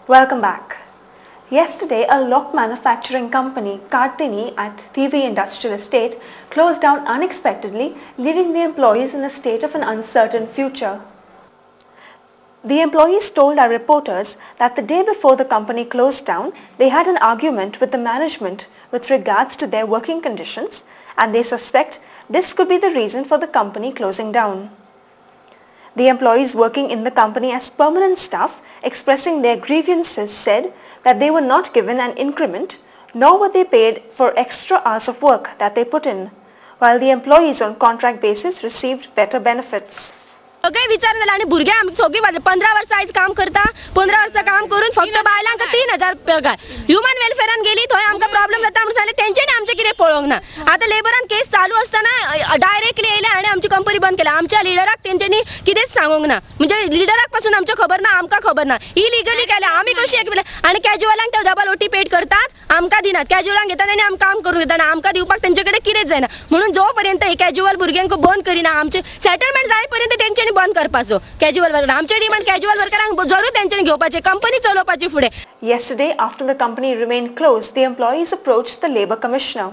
Welcome back. Yesterday, a lock manufacturing company, Kartini at Thivi Industrial Estate, closed down unexpectedly, leaving the employees in a state of an uncertain future. The employees told our reporters that the day before the company closed down, they had an argument with the management with regards to their working conditions, and they suspect this could be the reason for the company closing down. The employees working in the company as permanent staff expressing their grievances said that they were not given an increment nor were they paid for extra hours of work that they put in, while the employees on contract basis received better benefits. सगळे विचार झाले आणि भुरगे आम्ही सगळी 15 वर्ष काम करता 15 वर्ष काम करून फक्त बायलांका 3000 पगार ह्युमन वेलफेअरान गेली थंय आमका प्रॉब्लेम जाता म्हणून सांगले तेंचेनी आमचे किरे पळोवंक ना आता लेबरान केस चालू असताना डायरेक्टली येले आणि आमची कंपनी बंद केला आमच्या लीडराक तेंचेनी कितेच सांगूंक ना म्हणजे लीडराक पासून आमच्या खबर ना आमका खबर ना इलिगली केला आम्ही कशी एक आणि कॅज्युअलांक ते डबल ओटी पेड करतात आमका दिनात कॅज्युअलांक घेतात आणि आमका काम करून घेतात आमका दिवपाक तेंचेकडे किरेच जायना म्हणून जोपर्यंत हे कॅज्युअल भुरग्यांक बंद करिना आमचे सेटलमेंट जायपर्यंत तेंचेनी बंद करपाचो कॅज्युअल वर्कर आमचे डिमांड कॅज्युअल वर्करांक जरूर तेंचेनी घेवपाचे कंपनी चलोवपाची फुडे. Yesterday, after the company remained closed, the employees approached the Labour Commissioner.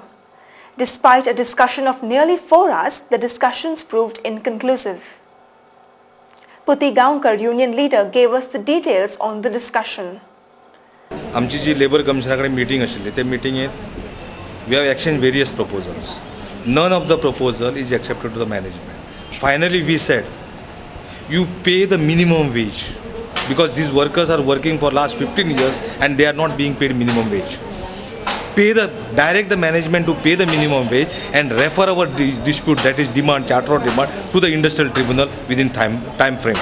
Despite a discussion of nearly 4 hours, the discussions proved inconclusive. Puti Gaonkar, union leader, gave us the details on the discussion. आमची जी labour कमिशनराकडे meeting आशिल्ली ते मीटिंगेत we have exchanged various proposals. None of the proposal is accepted to the management. Finally, we said, you pay the minimum wage because these workers are working for last 15 years and they are not being paid minimum wage. Direct the management to pay the minimum wage and refer our dispute, that is demand, charter or demand, to the industrial tribunal within time frame.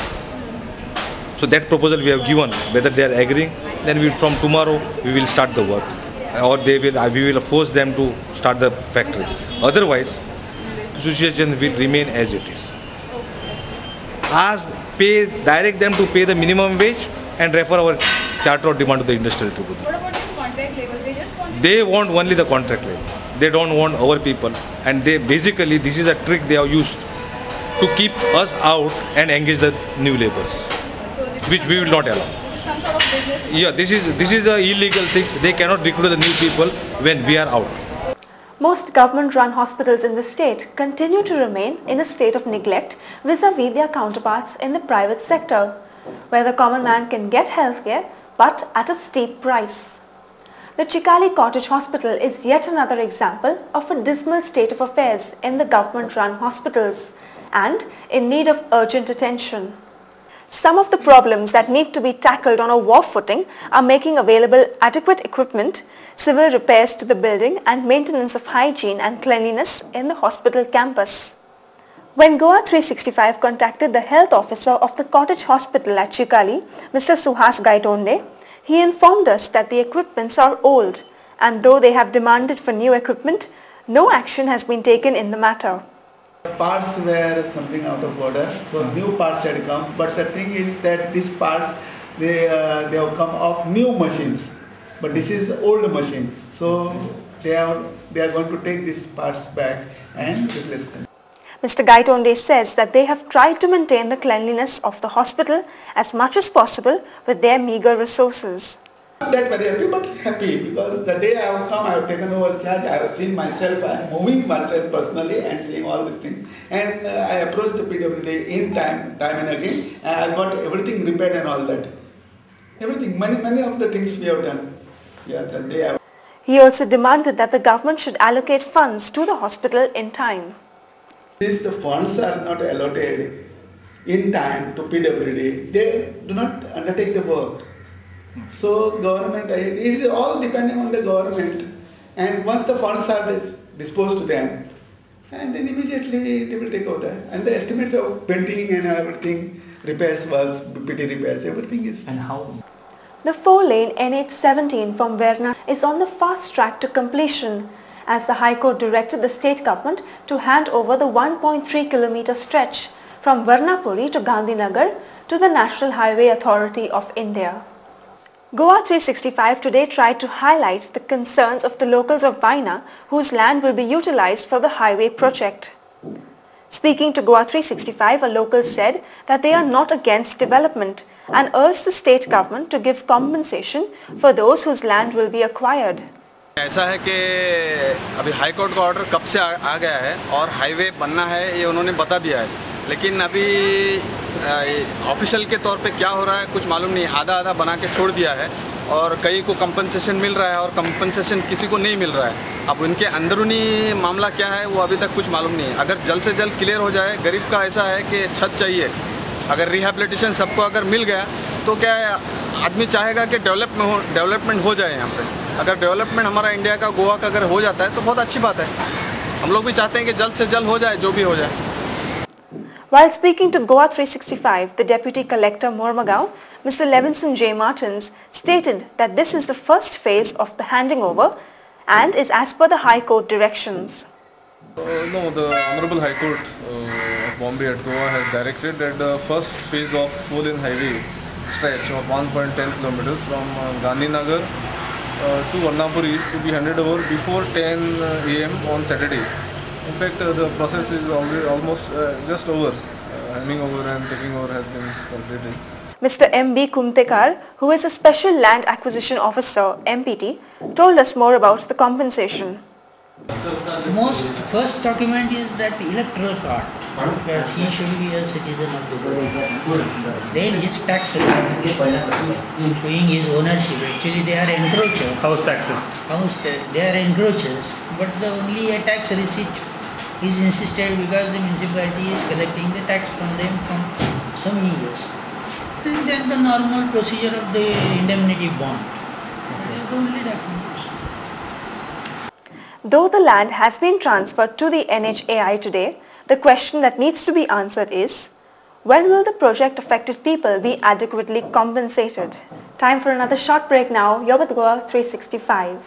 So that proposal we have given. Whether they are agreeing, then from tomorrow we will start the work, or we will force them to start the factory. Otherwise, the situation will remain as it is. Direct them to pay the minimum wage and refer our charter or demand to the industrial tribunal. What about the contract level? They want only the contract level. They don't want our people, and basically this is a trick they have used to keep us out and engage the new laborers, which we will not allow. Some sort of business? Yeah, this is a illegal thing. They cannot recruit the new people when we are out. Most government-run hospitals in the state continue to remain in a state of neglect vis-a-vis their counterparts in the private sector, where the common man can get healthcare but at a steep price. The Chikali Cottage Hospital is yet another example of a dismal state of affairs in the government-run hospitals and in need of urgent attention. Some of the problems that need to be tackled on a war footing are making available adequate equipment, civil repairs to the building and maintenance of hygiene and cleanliness in the hospital campus. When Goa 365 contacted the health officer of the cottage hospital at Chikali, Mr. Suhas Gaitonde, he informed us that the equipments are old and though they have demanded for new equipment, no action has been taken in the matter. Parts were something out of order, so new parts had come, but the thing is that these parts they have come off new machines. But this is old machine, so they are going to take these parts back and replace them. Mr. Gaitonde says that they have tried to maintain the cleanliness of the hospital as much as possible with their meager resources. Not that very happy, but happy because the day I have come, I have taken over charge. I have seen myself, I am moving myself personally and seeing all these things. And I approached the PWD in time and again, and I got everything repaired and all that. Everything, many of the things we have done. Yeah, he also demanded that the government should allocate funds to the hospital in time. Since the funds are not allotted in time to PWD, they do not undertake the work. So government, it is all depending on the government, and once the funds are disposed to them, and then immediately they will take over. And the estimates of painting and everything, repairs works, PT repairs, everything is. And how? The 4-lane NH17 from Verna is on the fast track to completion as the High Court directed the state government to hand over the 1.3 kilometer stretch from Varnapuri to Gandhinagar to the National Highway Authority of India. Goa 365 today tried to highlight the concerns of the locals of Vaina whose land will be utilized for the highway project. Speaking to Goa 365, a local said that they are not against development and urged the state government to give compensation for those whose land will be acquired. ऐसा है कि अभी high court का order कब से आ गया है और हाईवे बनना है ये उन्होंने बता दिया है, लेकिन अभी ऑफिशियल के तौर पे क्या हो रहा है कुछ मालूम नहीं। आधा आधा बना के छोड़ दिया है और कई को कंपनसेशन मिल रहा है और कंपनसेशन किसी को नहीं मिल रहा है। अब उनके अंदरूनी मामला क्या है वो अभी तक कुछ मालूम नहीं है। अगर जल्द से जल्द क्लियर हो जाए, गरीब का ऐसा है कि छत चाहिए, अगर रिहेबिलिटेशन सबको अगर मिल गया तो क्या आदमी चाहेगा कि डेवलपमेंट हो जाए यहाँ पे। अगर डेवलपमेंट हमारा इंडिया का गोवा का अगर हो जाता है तो बहुत अच्छी बात है। हम लोग भी चाहते हैं कि जल्द से जल्द हो जाए जो भी हो जाए। While speaking to Goa 365, the Deputy Collector Mormugao, Mr. Levinson J. Martins, stated that this is the first phase of the handing over and is as per the High Court directions. No, the Honorable High Court of Bombay at Goa has directed that the first phase of full-in highway stretch of 1.10 kilometers from Gandhinagar to Varnapur East to be handed over before 10 a.m. on Saturday. In fact, the process is already almost just over. Handing over and taking over has been completed. Mr. M.B. Kumtekar, who is a Special Land Acquisition Officer, MPT, told us more about the compensation. The first document is that electoral card, because he should be a citizen of the Goa. Then his tax return showing his ownership. Actually they are encroachers. House taxes. They are encroachers, but the only a tax receipt is insisted because the municipality is collecting the tax from them from so many years. And then the normal procedure of the indemnity bond. That is the only documents. Though the land has been transferred to the NHAI today, the question that needs to be answered is, when will the project affected people be adequately compensated? Time for another short break now. You're with Goa 365.